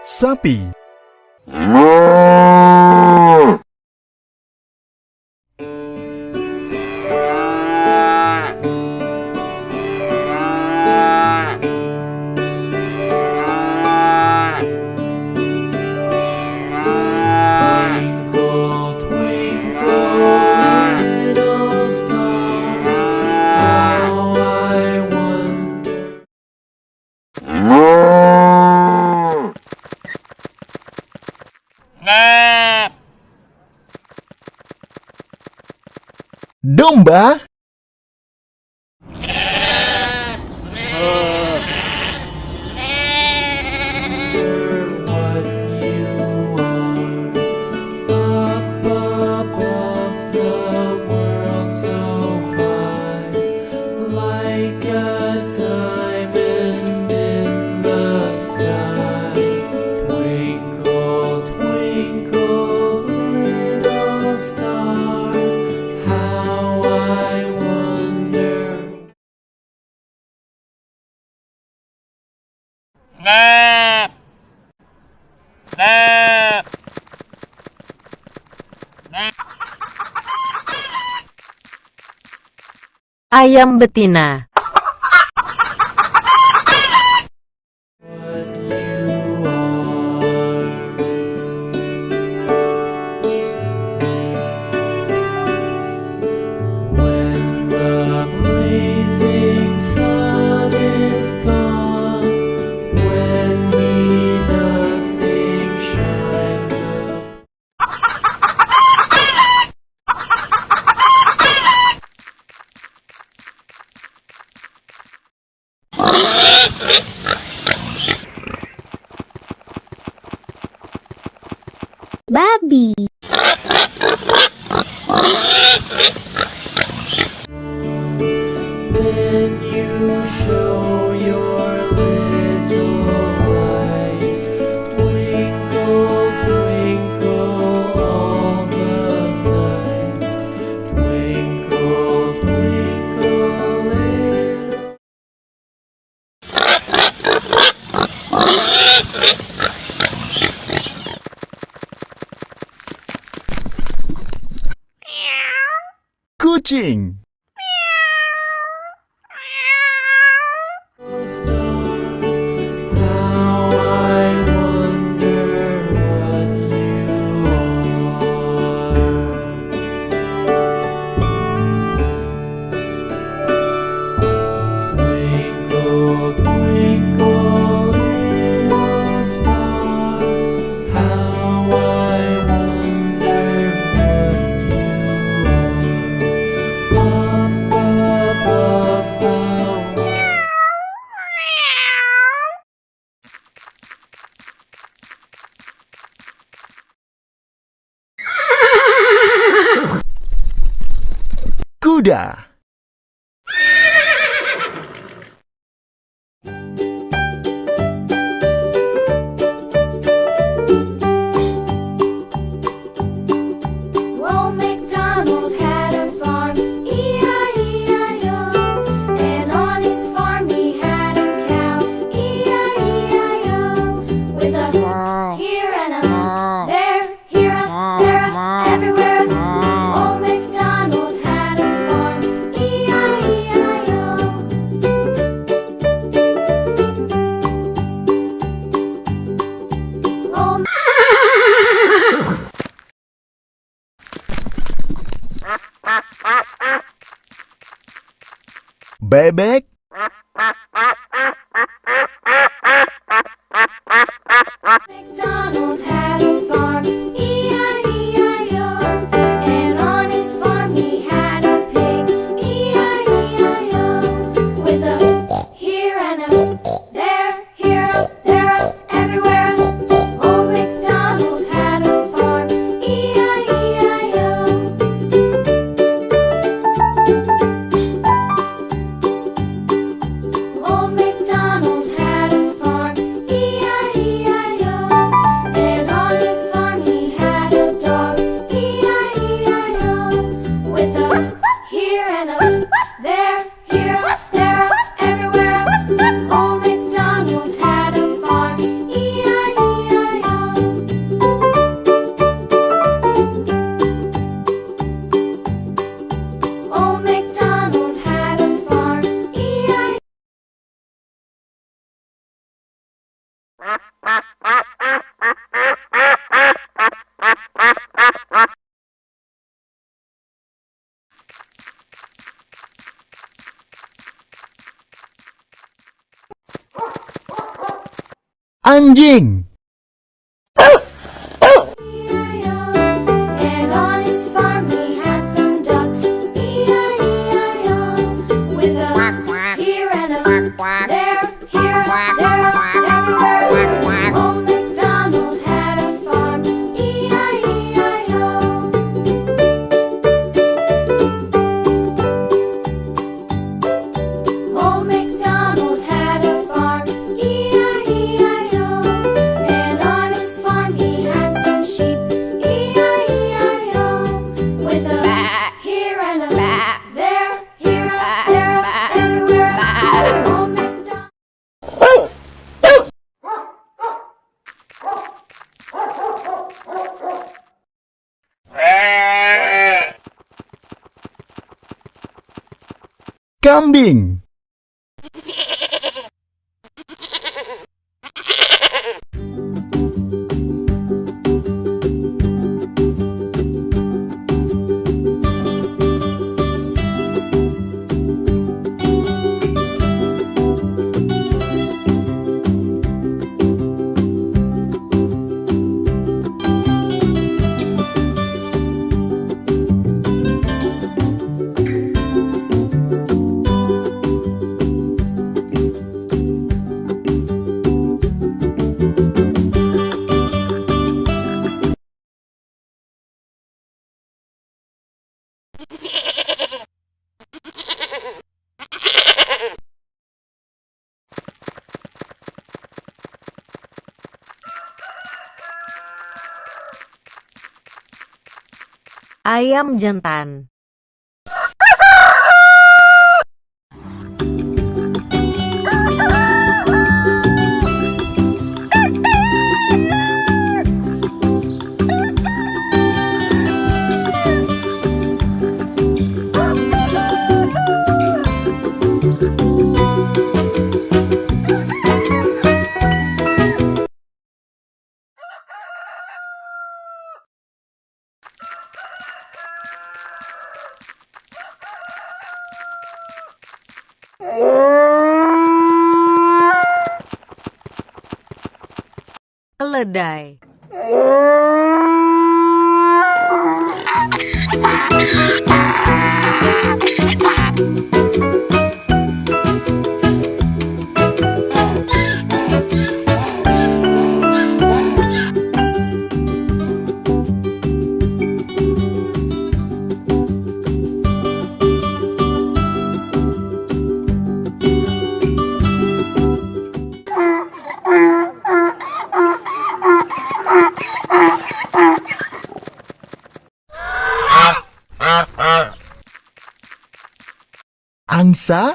Sapi. Domba. Ayam betina. Babi. Then you show your little light. Twinkle, twinkle all the night. Twinkle, twinkle little. Kucing. How I wonder what you are. Twinkle, twinkle, little star. How I wonder what you are. Up above the Kuda. Old MacDonald had a farm, E-I-E-I-O. And on his farm he had a cow, E-I-E-I-O. With a here and a there, here a, there a, everywhere. Old MacDonald had a farm, E-I-E-I-O. Old Bebek. MacDonald had a farm, E-I-E-I-O. And on his farm he had a pig, E-I-E-I-O. With a here and a there, here a, there a, everywhere. Old MacDonald had a farm, E-I-E-I-O. Old MacDonald had a farm, E-I-E-I-O. And on his farm he had a dog, E-I-E-I-O. With a here and a there, here a, there a, everywhere. Anjing. And on his farm he had some ducks. E-I-E-I-O. With a here and a there, here, there, everywhere. Old MacDonald had a farm. E-I-E-I-O. Old MacDonald had a farm. E-I-E-I-O. And on his farm he had some sheep. E-I-E-I-O. With a here and a there, here, there, everywhere. Old MacDonald. Kambing. Ayam jantan. Keledai. Angsa.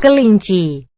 Kelinci.